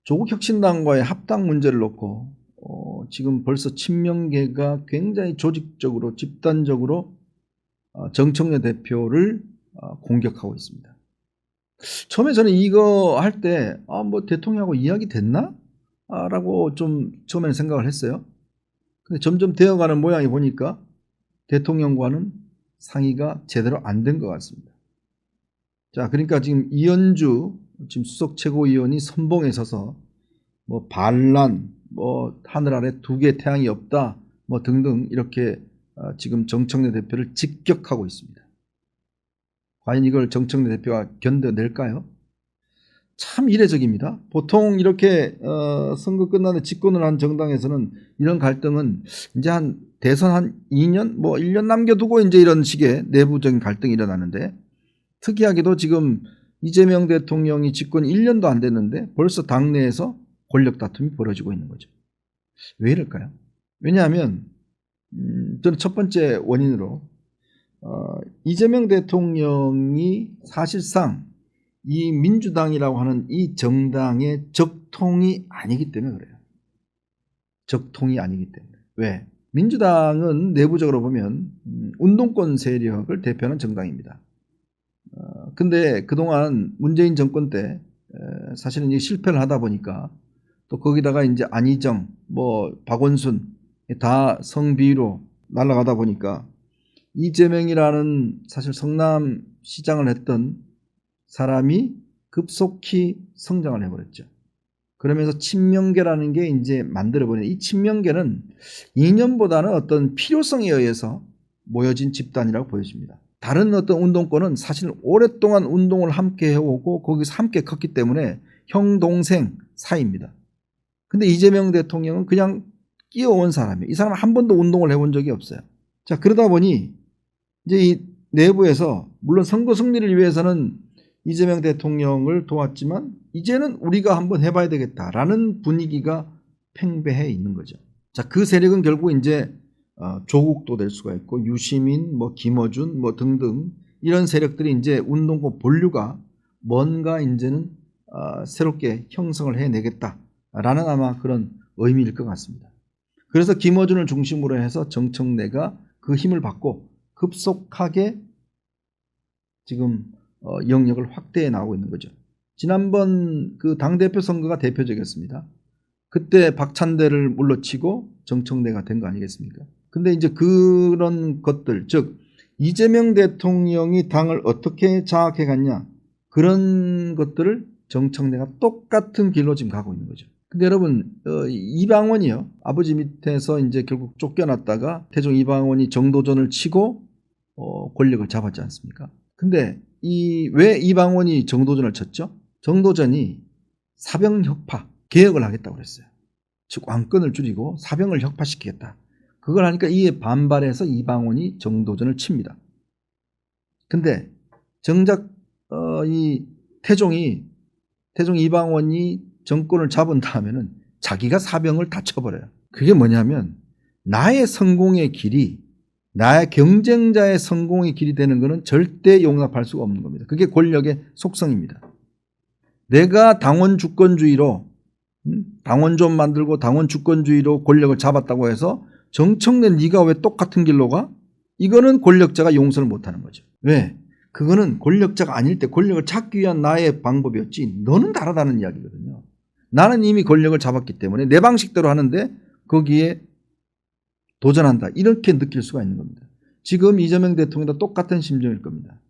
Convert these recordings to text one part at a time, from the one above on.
조국 혁신당과의 합당 문제를 놓고 지금 벌써 친명계가 굉장히 조직적으로 집단적으로 정청래 대표를 공격하고 있습니다. 처음에 저는 이거 할 때 뭐 대통령하고 이야기 됐나? 라고 좀 처음에는 생각을 했어요. 근데 점점 되어가는 모양이 보니까 대통령과는 상의가 제대로 안 된 것 같습니다. 자, 그러니까 지금 이현주 지금 수석 최고위원이 선봉에 서서 뭐 반란, 뭐 하늘 아래 두 개의 태양이 없다, 뭐 등등 이렇게 지금 정청래 대표를 직격하고 있습니다. 과연 이걸 정청래 대표가 견뎌낼까요? 참 이례적입니다. 보통 이렇게 선거 끝나는 집권을 한 정당에서는 이런 갈등은 이제 한 대선 한 2년, 뭐 1년 남겨두고 이제 이런 식의 내부적인 갈등이 일어나는데, 특이하게도 지금 이재명 대통령이 집권 1년도 안 됐는데 벌써 당내에서 권력 다툼이 벌어지고 있는 거죠. 왜 이럴까요? 왜냐하면 저는 첫 번째 원인으로 이재명 대통령이 사실상 이 민주당이라고 하는 이 정당의 적통이 아니기 때문에 그래요. 적통이 아니기 때문에. 왜? 민주당은 내부적으로 보면 운동권 세력을 대표하는 정당입니다. 근데 그동안 문재인 정권 때 사실은 이 실패를 하다 보니까 또 거기다가 이제 안희정, 뭐 박원순 다 성비로 날아가다 보니까 이재명이라는 사실 성남 시장을 했던 사람이 급속히 성장을 해버렸죠. 그러면서 친명계라는 게 이제 만들어버린, 이 친명계는 이념보다는 어떤 필요성에 의해서 모여진 집단이라고 보여집니다. 다른 어떤 운동권은 사실 오랫동안 운동을 함께 해오고 거기서 함께 컸기 때문에 형 동생 사이입니다. 근데 이재명 대통령은 그냥 끼어온 사람이에요. 이 사람은 한 번도 운동을 해본 적이 없어요. 자, 그러다 보니 이제 이 내부에서 물론 선거 승리를 위해서는 이재명 대통령을 도왔지만 이제는 우리가 한번 해봐야 되겠다라는 분위기가 팽배해 있는 거죠. 자, 그 세력은 결국 이제 조국도 될 수가 있고 유시민, 뭐 김어준, 뭐 등등 이런 세력들이 이제 운동권 본류가 뭔가 이제는 새롭게 형성을 해내겠다라는 아마 그런 의미일 것 같습니다. 그래서 김어준을 중심으로 해서 정청래가 그 힘을 받고 급속하게 지금 영역을 확대해 나가고 있는 거죠. 지난번 그 당대표 선거가 대표적이었습니다. 그때 박찬대를 물러치고 정청래가 된 거 아니겠습니까? 근데 이제 그런 것들, 즉 이재명 대통령이 당을 어떻게 장악해 갔냐, 그런 것들을 정청래가 똑같은 길로 지금 가고 있는 거죠. 근데 여러분, 이방원이요, 아버지 밑에서 이제 결국 쫓겨났다가 태종 이방원이 정도전을 치고 권력을 잡았지 않습니까? 근데 왜 이방원이 정도전을 쳤죠? 정도전이 사병 혁파, 개혁을 하겠다고 그랬어요. 즉 왕권을 줄이고 사병을 혁파시키겠다. 그걸 하니까 이에 반발해서 이방원이 정도전을 칩니다. 근데 정작 이 태종 이방원이 정권을 잡은 다음에는 자기가 사병을 다 쳐버려요. 그게 뭐냐면 나의 성공의 길이, 나의 경쟁자의 성공의 길이 되는 것은 절대 용납할 수가 없는 겁니다. 그게 권력의 속성입니다. 내가 당원 주권주의로 당원 좀 만들고 당원 주권주의로 권력을 잡았다고 해서 정청래 네가 왜 똑같은 길로 가? 이거는 권력자가 용서를 못하는 거죠. 왜? 그거는 권력자가 아닐 때 권력을 찾기 위한 나의 방법이었지 너는 다르다는 이야기거든요. 나는 이미 권력을 잡았기 때문에 내 방식대로 하는데 거기에 도전한다, 이렇게 느낄 수가 있는 겁니다. 지금 이재명 대통령도 똑같은 심정일 겁니다.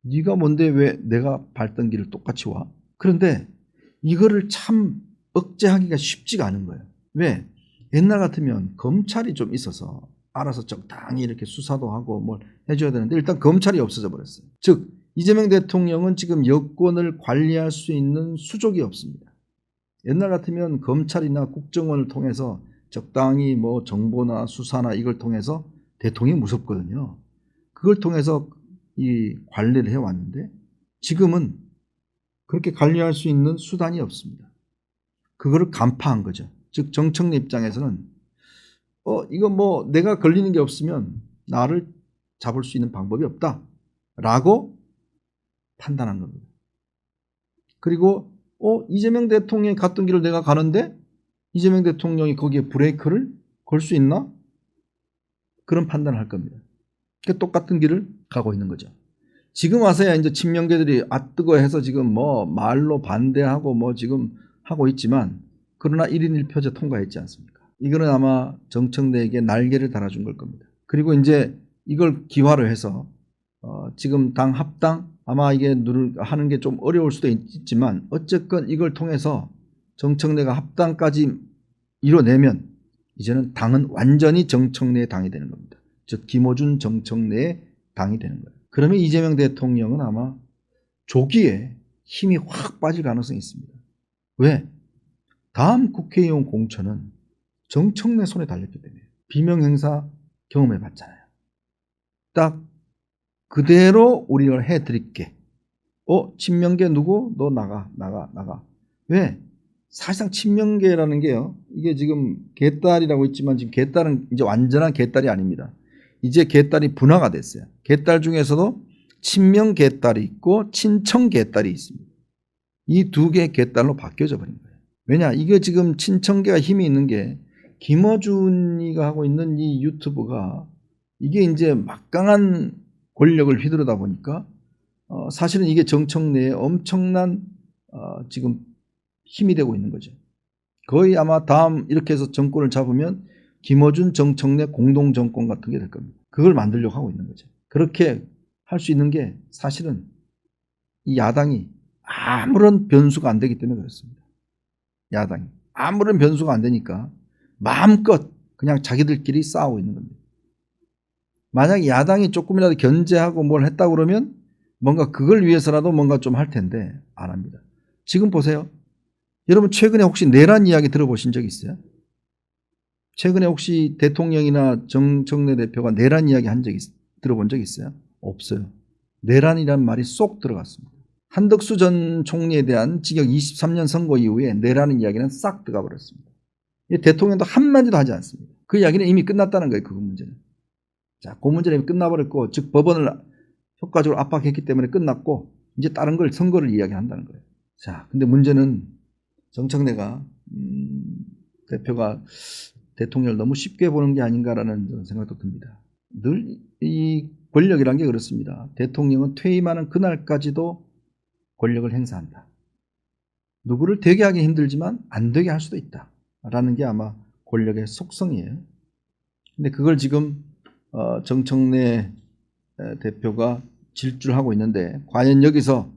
네가 뭔데 왜 내가 밟던 길을 똑같이 와? 그런데 이거를 참 억제하기가 쉽지가 않은 거예요. 왜? 옛날 같으면 검찰이 좀 있어서 알아서 적당히 이렇게 수사도 하고 뭘 해줘야 되는데 일단 검찰이 없어져 버렸어요. 즉 이재명 대통령은 지금 여권을 관리할 수 있는 수족이 없습니다. 옛날 같으면 검찰이나 국정원을 통해서 적당히 뭐 정보나 수사나 이걸 통해서 대통령이 무섭거든요. 그걸 통해서 이 관리를 해왔는데 지금은 그렇게 관리할 수 있는 수단이 없습니다. 그거를 간파한 거죠. 즉 정청래 입장에서는 이거 뭐 내가 걸리는 게 없으면 나를 잡을 수 있는 방법이 없다라고 판단한 겁니다. 그리고 이재명 대통령이 갔던 길을 내가 가는데 이재명 대통령이 거기에 브레이크를 걸 수 있나? 그런 판단을 할 겁니다. 똑같은 길을 가고 있는 거죠. 지금 와서야 이제 친명계들이 뜨거워해서 지금 뭐 말로 반대하고 뭐 지금 하고 있지만, 그러나 1인 1표제 통과했지 않습니까? 이거는 아마 정청래에게 날개를 달아준 걸 겁니다. 그리고 이제 이걸 기화로 해서 지금 당 합당 아마 이게 하는 게 좀 어려울 수도 있지만 어쨌건 이걸 통해서 정청래가 합당까지 이뤄내면 이제는 당은 완전히 정청래의 당이 되는 겁니다. 즉 김어준 정청래의 당이 되는 거예요. 그러면 이재명 대통령은 아마 조기에 힘이 확 빠질 가능성이 있습니다. 왜? 다음 국회의원 공천은 정청래 손에 달렸기 때문에. 비명행사 경험해 봤잖아요. 딱 그대로 우리를 해드릴게. 친명계 누구? 너 나가. 왜? 사실상 친명계라는 게요, 이게 지금 개딸이라고 있지만 지금 개딸은 이제 완전한 개딸이 아닙니다. 이제 개딸이 분화가 됐어요. 개딸 중에서도 친명 개딸이 있고 친청 개딸이 있습니다. 이 두 개의 개딸로 바뀌어져 버린 거예요. 왜냐? 이게 지금 친청계가 힘이 있는 게 김어준이가 하고 있는 이 유튜브가 이게 이제 막강한 권력을 휘두르다 보니까 사실은 이게 정청래에 엄청난 지금 힘이 되고 있는 거죠. 거의 아마 다음 이렇게 해서 정권을 잡으면 김어준 정청래 공동정권 같은 게 될 겁니다. 그걸 만들려고 하고 있는 거죠. 그렇게 할 수 있는 게 사실은 이 야당이 아무런 변수가 안 되기 때문에 그렇습니다. 야당이 아무런 변수가 안 되니까 마음껏 그냥 자기들끼리 싸우고 있는 겁니다. 만약에 야당이 조금이라도 견제하고 뭘 했다 그러면 뭔가 그걸 위해서라도 뭔가 좀 할 텐데 안 합니다. 지금 보세요. 여러분 최근에 혹시 내란 이야기 들어보신 적 있어요? 최근에 혹시 대통령이나 정청래 대표가 내란 이야기 들어본 적 있어요? 없어요. 내란이란 말이 쏙 들어갔습니다. 한덕수 전 총리에 대한 징역 23년 선고 이후에 내란 이야기는 싹 들어가 버렸습니다. 대통령도 한마디도 하지 않습니다. 그 이야기는 이미 끝났다는 거예요. 그 문제는. 자, 그 문제는 이미 끝나버렸고, 즉 법원을 효과적으로 압박했기 때문에 끝났고 이제 다른 걸 선거를 이야기한다는 거예요. 자, 근데 문제는 정청래가 대표가 대통령을 너무 쉽게 보는 게 아닌가라는 생각도 듭니다. 늘 이 권력이란 게 그렇습니다. 대통령은 퇴임하는 그날까지도 권력을 행사한다. 누구를 되게 하기 힘들지만 안 되게 할 수도 있다 라는 게 아마 권력의 속성이에요. 근데 그걸 지금 정청래 대표가 질주하고 있는데, 과연 여기서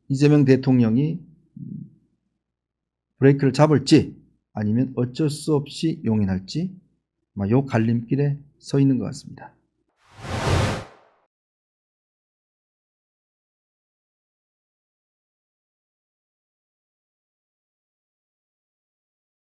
이재명 대통령이 브레이크를 잡을지 아니면 어쩔 수 없이 용인할지 이 갈림길에 서 있는 것 같습니다.